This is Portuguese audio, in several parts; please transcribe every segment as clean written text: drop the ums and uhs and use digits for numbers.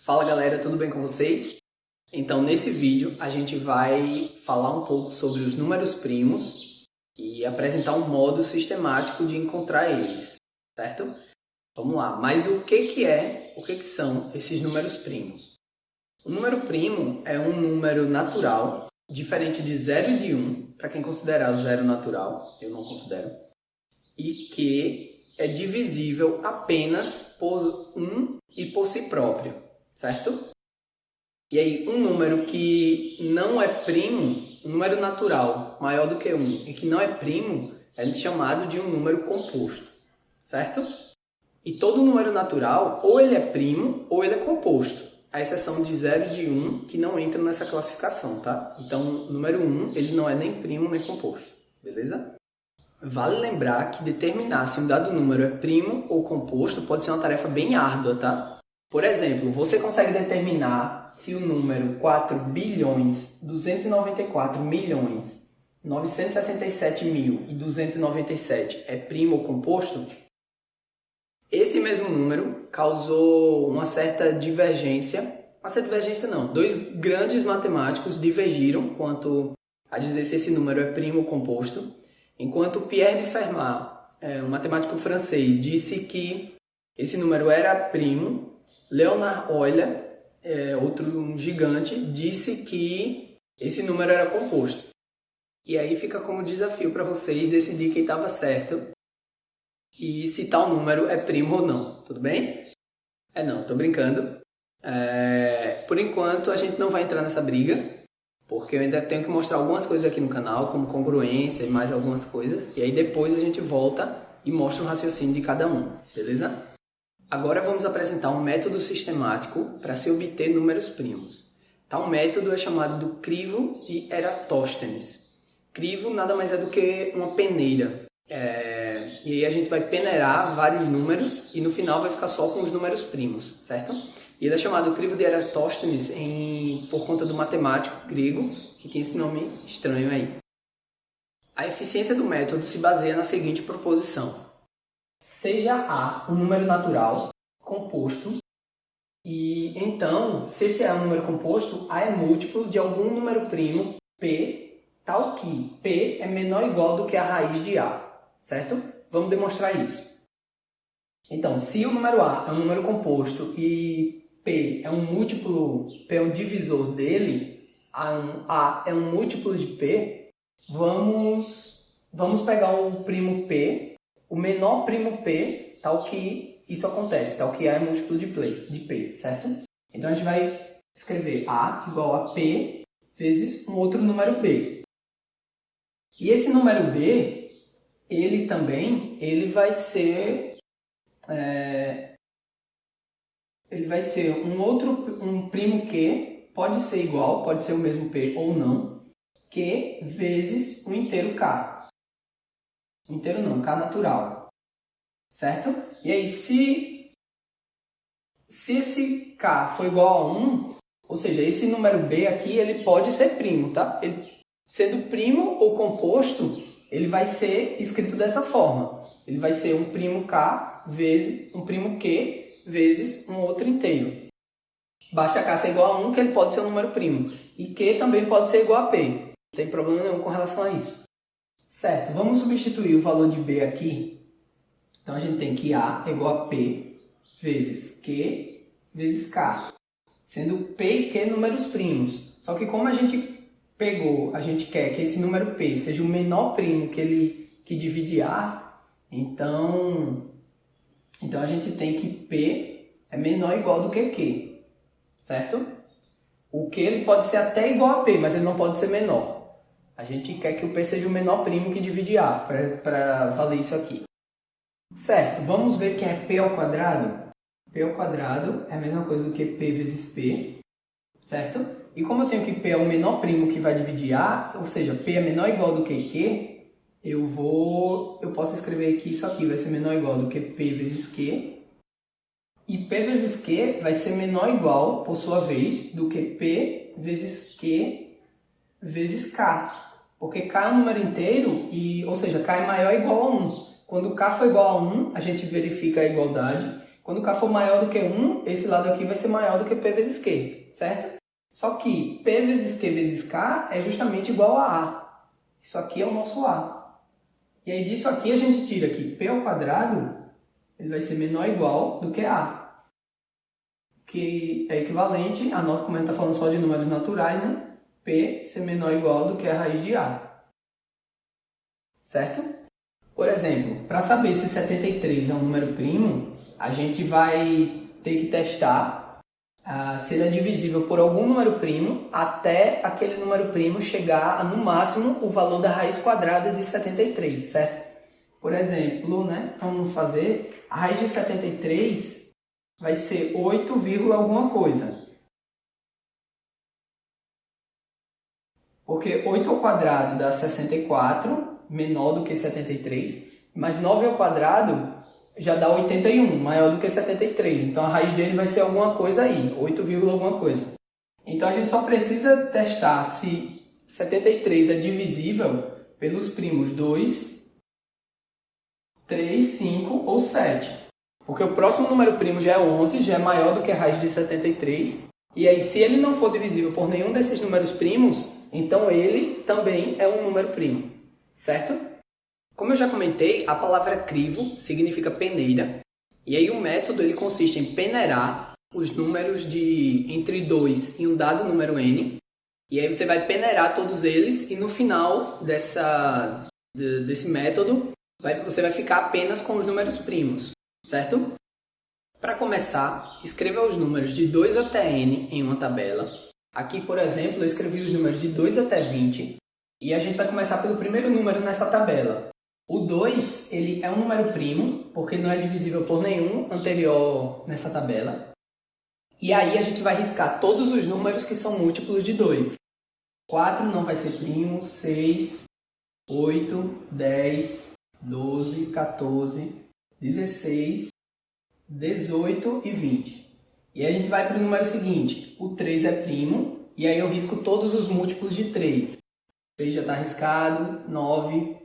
Fala galera, tudo bem com vocês? Então nesse vídeo a gente vai falar um pouco sobre os números primos e apresentar um modo sistemático de encontrar eles, certo? Vamos lá, mas o que são esses números primos? O número primo é um número natural, diferente de 0 e de 1, para quem considerar 0 natural, eu não considero, e que é divisível apenas por 1 e por si próprio, certo? E aí, um número que não é primo, um número natural maior do que 1 e que não é primo, é chamado de um número composto, certo? E todo número natural, ou ele é primo, ou ele é composto. A exceção de 0 e de 1, que não entram nessa classificação, tá? Então, o número 1, ele não é nem primo nem composto, beleza? Vale lembrar que determinar se um dado número é primo ou composto pode ser uma tarefa bem árdua, tá? Por exemplo, você consegue determinar se o número 4.294.967.297 é primo ou composto? Esse mesmo número causou uma certa divergência, dois grandes matemáticos divergiram quanto a dizer se esse número é primo ou composto, enquanto Pierre de Fermat, um matemático francês, disse que esse número era primo, Leonhard Euler, outro gigante, disse que esse número era composto. E aí fica como desafio para vocês decidir quem estava certo e se tal número é primo ou não, tudo bem? Não, tô brincando. Por enquanto a gente não vai entrar nessa briga, porque eu ainda tenho que mostrar algumas coisas aqui no canal, como congruência e mais algumas coisas, e aí depois a gente volta e mostra o raciocínio de cada um, beleza? Agora vamos apresentar um método sistemático para se obter números primos. Tal método é chamado do crivo de Eratóstenes. Crivo nada mais é do que uma peneira. E aí a gente vai peneirar vários números e no final vai ficar só com os números primos, certo? E ele é chamado crivo de Eratóstenes por conta do matemático grego que tem esse nome estranho aí. A eficiência do método se baseia na seguinte proposição. Seja A um número natural composto, e então, se esse A é um número composto, A é múltiplo de algum número primo, P, tal que P é menor ou igual do que a raiz de A, certo? Vamos demonstrar isso. Então, se o número A é um número composto e P é um múltiplo, P é um divisor dele, A é um múltiplo de P, vamos pegar o primo P, o menor primo P, tal que isso acontece, tal que A é múltiplo de P, certo? Então a gente vai escrever A igual a P vezes um outro número B. E esse número B, ele vai ser um primo Q, pode ser igual, pode ser o mesmo P ou não, Q vezes um inteiro K. Inteiro não, K natural. Certo? E aí, se esse K for igual a 1, ou seja, esse número B aqui, ele pode ser primo, tá? Ele, sendo primo ou composto, ele vai ser escrito dessa forma. Ele vai ser um primo K vezes um primo Q vezes um outro inteiro. Basta K ser igual a 1, que ele pode ser um número primo. E Q também pode ser igual a P. Não tem problema nenhum com relação a isso. Certo, vamos substituir o valor de B aqui. Então, a gente tem que A é igual a P vezes Q vezes K, sendo P e Q números primos. Só que como a gente quer que esse número P seja o menor primo que divide A, então a gente tem que P é menor ou igual do que Q, certo? O Q ele pode ser até igual a P, mas ele não pode ser menor. A gente quer que o P seja o menor primo que divide A, para valer isso aqui. Certo, vamos ver quem é P ao quadrado. P ao quadrado é a mesma coisa do que P vezes P, certo? E como eu tenho que P é o menor primo que vai dividir A, ou seja, P é menor ou igual do que Q, eu posso escrever que isso aqui vai ser menor ou igual do que P vezes Q. E P vezes Q vai ser menor ou igual, por sua vez, do que P vezes Q vezes K. Porque K é um número inteiro, ou seja, K é maior ou igual a 1. Quando K for igual a 1, a gente verifica a igualdade. Quando K for maior do que 1, esse lado aqui vai ser maior do que P vezes Q, certo? Só que P vezes Q vezes K é justamente igual a A. Isso aqui é o nosso A. E aí disso aqui a gente tira que P ao quadrado ele vai ser menor ou igual do que A. Que é equivalente a nós, como a gente está falando só de números naturais, né? P ser menor ou igual do que a raiz de A. Certo? Por exemplo, para saber se 73 é um número primo, a gente vai ter que testar se ele é divisível por algum número primo até aquele número primo chegar a, no máximo, o valor da raiz quadrada de 73, certo? Por exemplo, né, vamos fazer, a raiz de 73 vai ser 8, alguma coisa. Porque 8 ao quadrado dá 64, menor do que 73, mas 9 ao quadrado já dá 81, maior do que 73. Então a raiz dele vai ser alguma coisa aí, 8, alguma coisa. Então a gente só precisa testar se 73 é divisível pelos primos 2, 3, 5 ou 7. Porque o próximo número primo já é 11, já é maior do que a raiz de 73. E aí, se ele não for divisível por nenhum desses números primos, então ele também é um número primo, certo? Como eu já comentei, a palavra crivo significa peneira. E aí o método ele consiste em peneirar os números de entre 2 e um dado número n. E aí você vai peneirar todos eles e no final desse método você vai ficar apenas com os números primos, certo? Para começar, escreva os números de 2 até n em uma tabela. Aqui, por exemplo, eu escrevi os números de 2 até 20 e a gente vai começar pelo primeiro número nessa tabela. O 2 ele é um número primo, porque ele não é divisível por nenhum anterior nessa tabela. E aí a gente vai riscar todos os números que são múltiplos de 2. 4 não vai ser primo, 6, 8, 10, 12, 14, 16, 18 e 20. E aí a gente vai para o número seguinte. O 3 é primo, e aí eu risco todos os múltiplos de 3. 6 já está riscado, 9,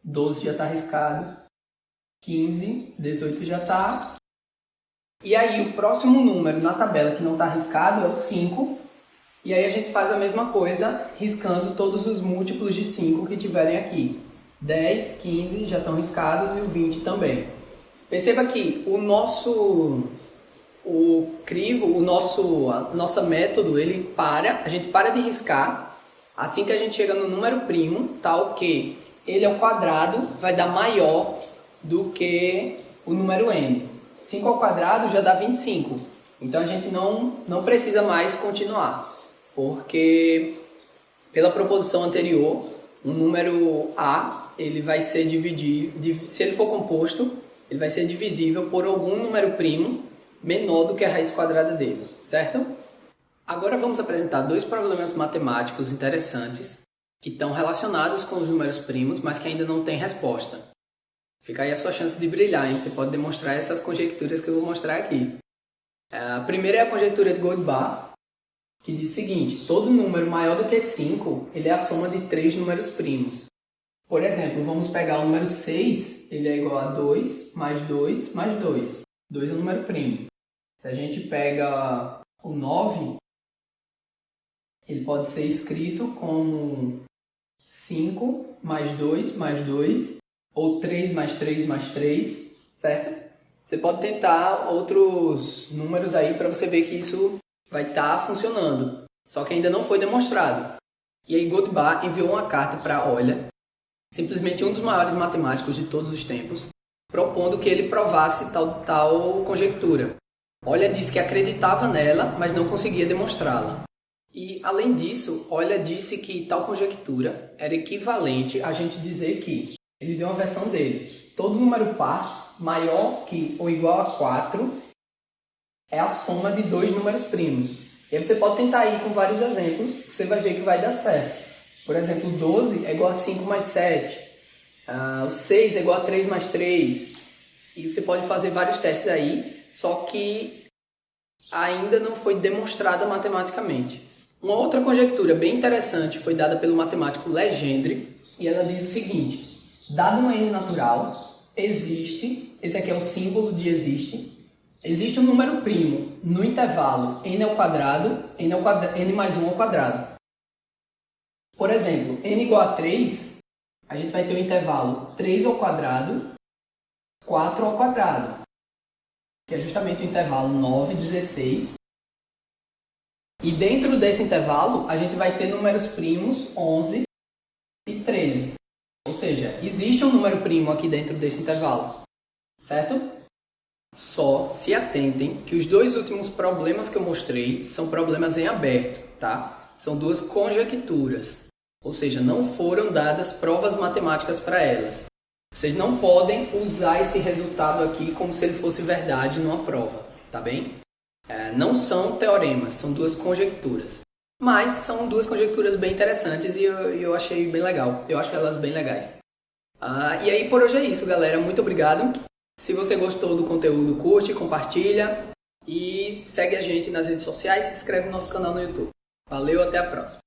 12 já está riscado, 15, 18 já está. E aí o próximo número na tabela que não está riscado é o 5. E aí a gente faz a mesma coisa, riscando todos os múltiplos de 5 que tiverem aqui. 10, 15 já estão riscados e o 20 também. Perceba que o nosso método, a gente para de riscar assim que a gente chega no número primo, tal que ele ao quadrado vai dar maior do que o número n. 5 ao quadrado já dá 25. Então a gente não precisa mais continuar, porque pela proposição anterior, o número a ele vai ser se ele for composto, ele vai ser divisível por algum número primo menor do que a raiz quadrada dele, certo? Agora vamos apresentar dois problemas matemáticos interessantes que estão relacionados com os números primos, mas que ainda não têm resposta. Fica aí a sua chance de brilhar, hein? Você pode demonstrar essas conjecturas que eu vou mostrar aqui. A primeira é a conjectura de Goldbach, que diz o seguinte: todo número maior do que 5, ele é a soma de 3 números primos. Por exemplo, vamos pegar o número 6, ele é igual a 2 mais 2 mais 2. 2 é um número primo. Se a gente pega o 9, ele pode ser escrito como 5 mais 2 mais 2, ou 3 mais 3 mais 3, certo? Você pode tentar outros números aí para você ver que isso vai estar funcionando, só que ainda não foi demonstrado. E aí Goldbach enviou uma carta para Euler, simplesmente um dos maiores matemáticos de todos os tempos, propondo que ele provasse tal conjectura. Euler disse que acreditava nela, mas não conseguia demonstrá-la. E, além disso, Euler disse que tal conjectura era equivalente a gente dizer que, ele deu uma versão dele, todo número par maior que ou igual a 4 é a soma de 2 números primos. E aí você pode tentar ir com vários exemplos, você vai ver que vai dar certo. Por exemplo, 12 é igual a 5 mais 7, o 6 é igual a 3 mais 3, e você pode fazer vários testes aí, só que ainda não foi demonstrada matematicamente. Uma outra conjectura bem interessante foi dada pelo matemático Legendre, e ela diz o seguinte: dado um n natural, existe, esse aqui é o símbolo de existe, Existe um número primo no intervalo n ao quadrado, n mais 1 ao quadrado. Por exemplo, n igual a 3, a gente vai ter o intervalo 3 ao quadrado, 4 ao quadrado, que é justamente o intervalo 9, 16. E dentro desse intervalo, a gente vai ter números primos 11 e 13. Ou seja, existe um número primo aqui dentro desse intervalo, certo? Só se atentem que os dois últimos problemas que eu mostrei são problemas em aberto, tá? São duas conjecturas, ou seja, não foram dadas provas matemáticas para elas. Vocês não podem usar esse resultado aqui como se ele fosse verdade numa prova, tá bem? Não são teoremas, são duas conjecturas. Mas são duas conjecturas bem interessantes e eu achei bem legal. Eu acho elas bem legais. E aí por hoje é isso, galera. Muito obrigado. Se você gostou do conteúdo, curte, compartilha e segue a gente nas redes sociais, se inscreve no nosso canal no YouTube. Valeu, até a próxima.